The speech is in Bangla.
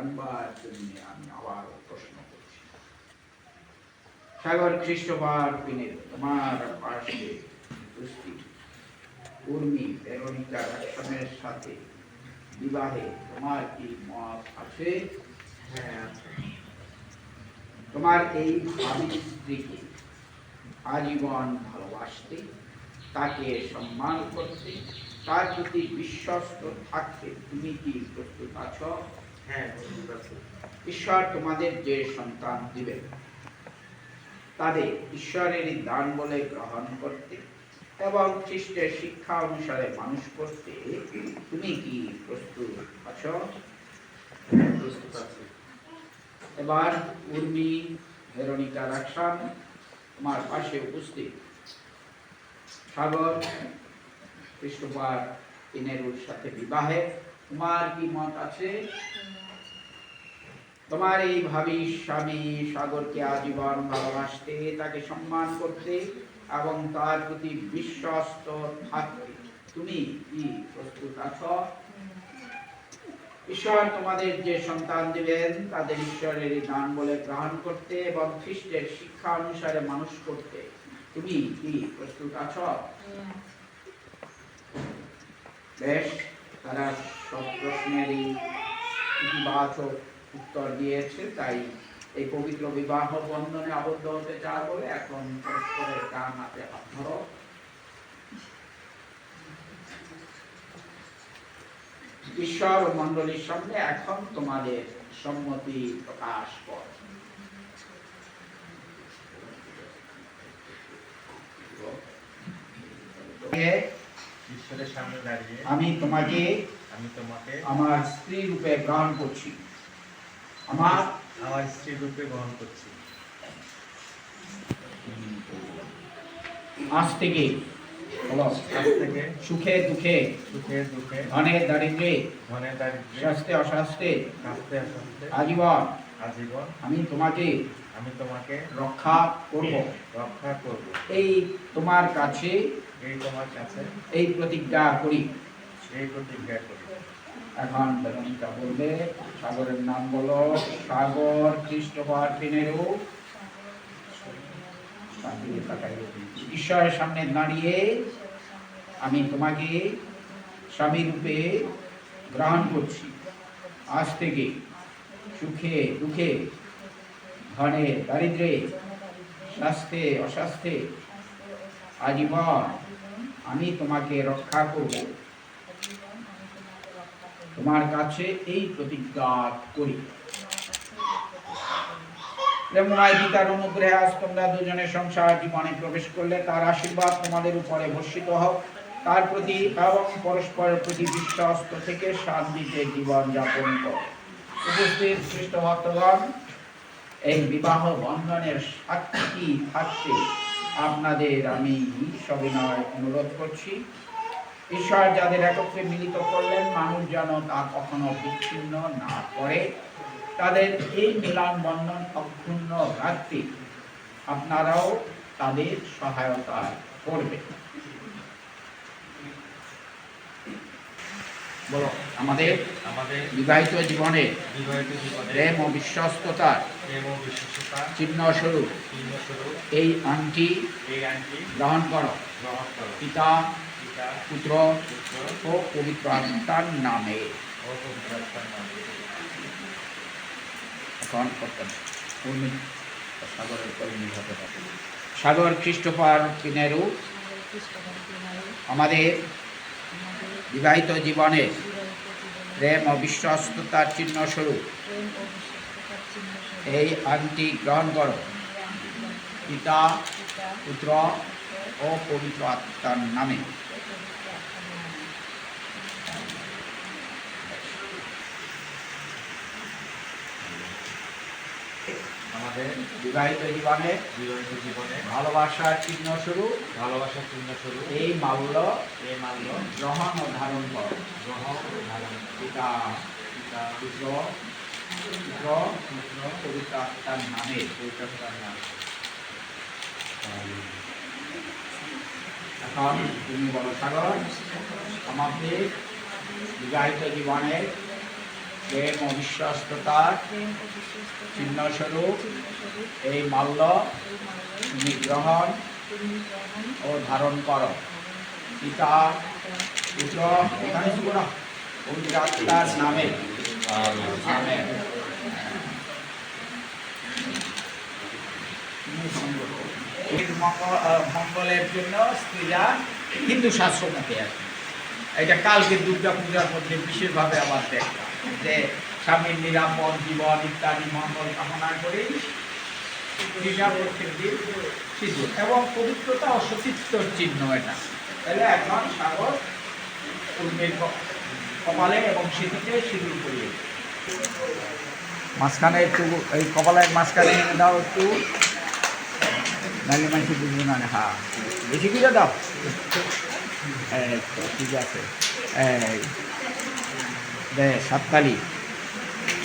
জানবার জন্য আমি আবার প্রশ্ন করছি। সাগর খ্রিস্টবার পিনে তোমার পাশে উপস্থিত উর্মি ভেরোনিকা রাকসনের সাথে বিবাহে তোমার কি মত আছে? হ্যাঁ আছে। তোমার এই ভাবী স্ত্রীকে আজীবন ভালোবাসতে, তাকে সম্মান করতে, তার প্রতি বিশ্বস্ত থাকতে তুমি কি প্রস্তুত আছো? হ্যাঁ প্রস্তুত আছি। ঈশ্বর তোমাদের যে সন্তান দিবেন তাদের ঈশ্বরেরই দান বলে গ্রহণ করতে এবং খ্রিস্টের শিক্ষা অনুসারে মানুষ করতে তুমি কি প্রস্তুত আছো? হ্যাঁ প্রস্তুত আছি। এবার উর্মি ভেরোনিকা রাকসান তোমার পাশে উপস্থিত সাগর খ্রিস্টবার পিনেরুর সাথে বিবাহে তোমার কি মত আছে? তোমার এই ভাবী স্বামী সাগরকে আজীবন ভালোবাসতে, তাকে সম্মান করতে এবং তার প্রতি বিশ্বস্ত থাকতে তুমি কি প্রস্তুত আছো? ঈশ্বর তোমাদের যে সন্তান দিবেন তাদের ঈশ্বরের দান বলে গ্রহণ করতে এবং খ্রিস্টের শিক্ষা অনুসারে মানুষ করতে তুমি কি প্রস্তুত আছো? বেশ, তারা সব প্রশ্নেরই ইতিবাচক উত্তর দিয়েছে, তাই এই পবিত্র বিবাহ বন্ধনে আবদ্ধ হতে চায় বলে এখন পরস্পরের ডান হাতে হাত ধরো। ঈশ্বর ও মণ্ডলীর সামনে এখন তোমাদের সম্মতি প্রকাশ কর। ঈশ্বরের সামনে দাঁড়িয়ে আমি তোমাকে আমার স্ত্রী রূপে গ্রহণ করছি। আমার স্ত্রী রূপে গ্রহণ করছি। আজ থেকে সুখে দুঃখে ধনে দারিদ্র্যে স্বাস্থ্যে অস্বাস্থ্যে আজীবন আমি তোমাকে রক্ষা করব। এই তোমার কাছে এই প্রতিজ্ঞা করি। এখন ভেরোনিকা বলবে, সাগরের নাম বলো। সাগর খ্রিস্টবার পিনেরু ঈশ্বরের সামনে দাঁড়িয়ে আমি তোমাকে স্বামী রূপে গ্রহণ করছি। আজ থেকে সুখে দুঃখে ধনে দারিদ্র্যে স্বাস্থ্যে অস্বাস্থ্যে আজীবন আমি তোমাকে রক্ষা করব। তোমার কাছে এই প্রতিজ্ঞা করি। প্রেমময় পিতার অনুগ্রহে আজ তোমরা দুজনে সংসার জীবনে প্রবেশ করলে তার আশীর্বাদ তোমাদের উপরে বর্ষিত হোক। তার প্রতি এবং পরস্পরের প্রতি বিশ্বস্ত থেকে শান্তিতে জীবন যাপন করো। উপস্থিত খ্রিস্ট ভক্তগণ, এই বিবাহ বন্ধনের সাক্ষী থাকতে আপনাদের আমি সবিনয় অনুরোধ করছি। ঈশ্বর যাদের একত্রে মিলিত করলেন, মানুষ যেন তা কখনো বিচ্ছিন্ন না করে। তাদের এই মিলন বন্ধন অক্ষুণ্ণ রাখতে আপনারাও তাদের সহায়তা করবেন। বলো, আমাদের বিবাহিত জীবনে প্রেম ও বিশ্বস্ততার চিহ্নস্বরূপ এই আংটি গ্রহণ করো। পিতা, পুত্র ও পবিত্র আত্মার নামে। সাগর খ্রিস্টবার পিনেরু আমাদের বিবাহিত জীবনে প্রেম ও বিশ্বস্ততার চিহ্ন স্বরূপ এই আংটি গ্রহণ করো। পিতা, পুত্র ও পবিত্র আত্মার নামে। আমাদের বিবাহিত জীবনে ভালোবাসার চিহ্ন স্বরূপ এই মাল্য গ্রহণ ও ধারণ করো। পিতা, পুত্র পবিত্র আত্মার নামে। এখন তুমি বলো, সাগর, আমাদের বিবাহিত জীবনের প্রেম ও বিশ্বস্ততার প্রেম ও বিশ্বস্ততার চিহ্নস্বরূপ চিহ্নস্বরূপ এই মাল্য এই মাল্য তুমি গ্রহণ তুমি গ্রহণ ও ধারণ করো। পিতা পুত্র এখানে কি বলা পবিত্র আত্মার নামে আমেন। এর মঙ্গলের জন্য স্ত্রীরা হিন্দু শাস্ত্র মতে আছে। এটা কালকে দুর্গা পূজার মধ্যে বিশেষভাবে আবার দেখলাম যে স্বামীর নিরাপদ জীবন ইত্যাদি মঙ্গল কামনা করে স্ত্রীরা প্রত্যেক দিন সিঁদুর এবং পবিত্রতা ও সতীত্বর চিহ্ন এটা। তাহলে এখন সাগর উর্মির কপালে এবং সেটিতে সিঁদুর করিয়ে মাঝখানে একটু এই কপালের মাঝখানে এনে দাও একটু, নাহলে মানুষ বুঝবে না। হ্যাঁ বেশি করে দাও। এই তো ঠিক আছে, এই দে সাততালি।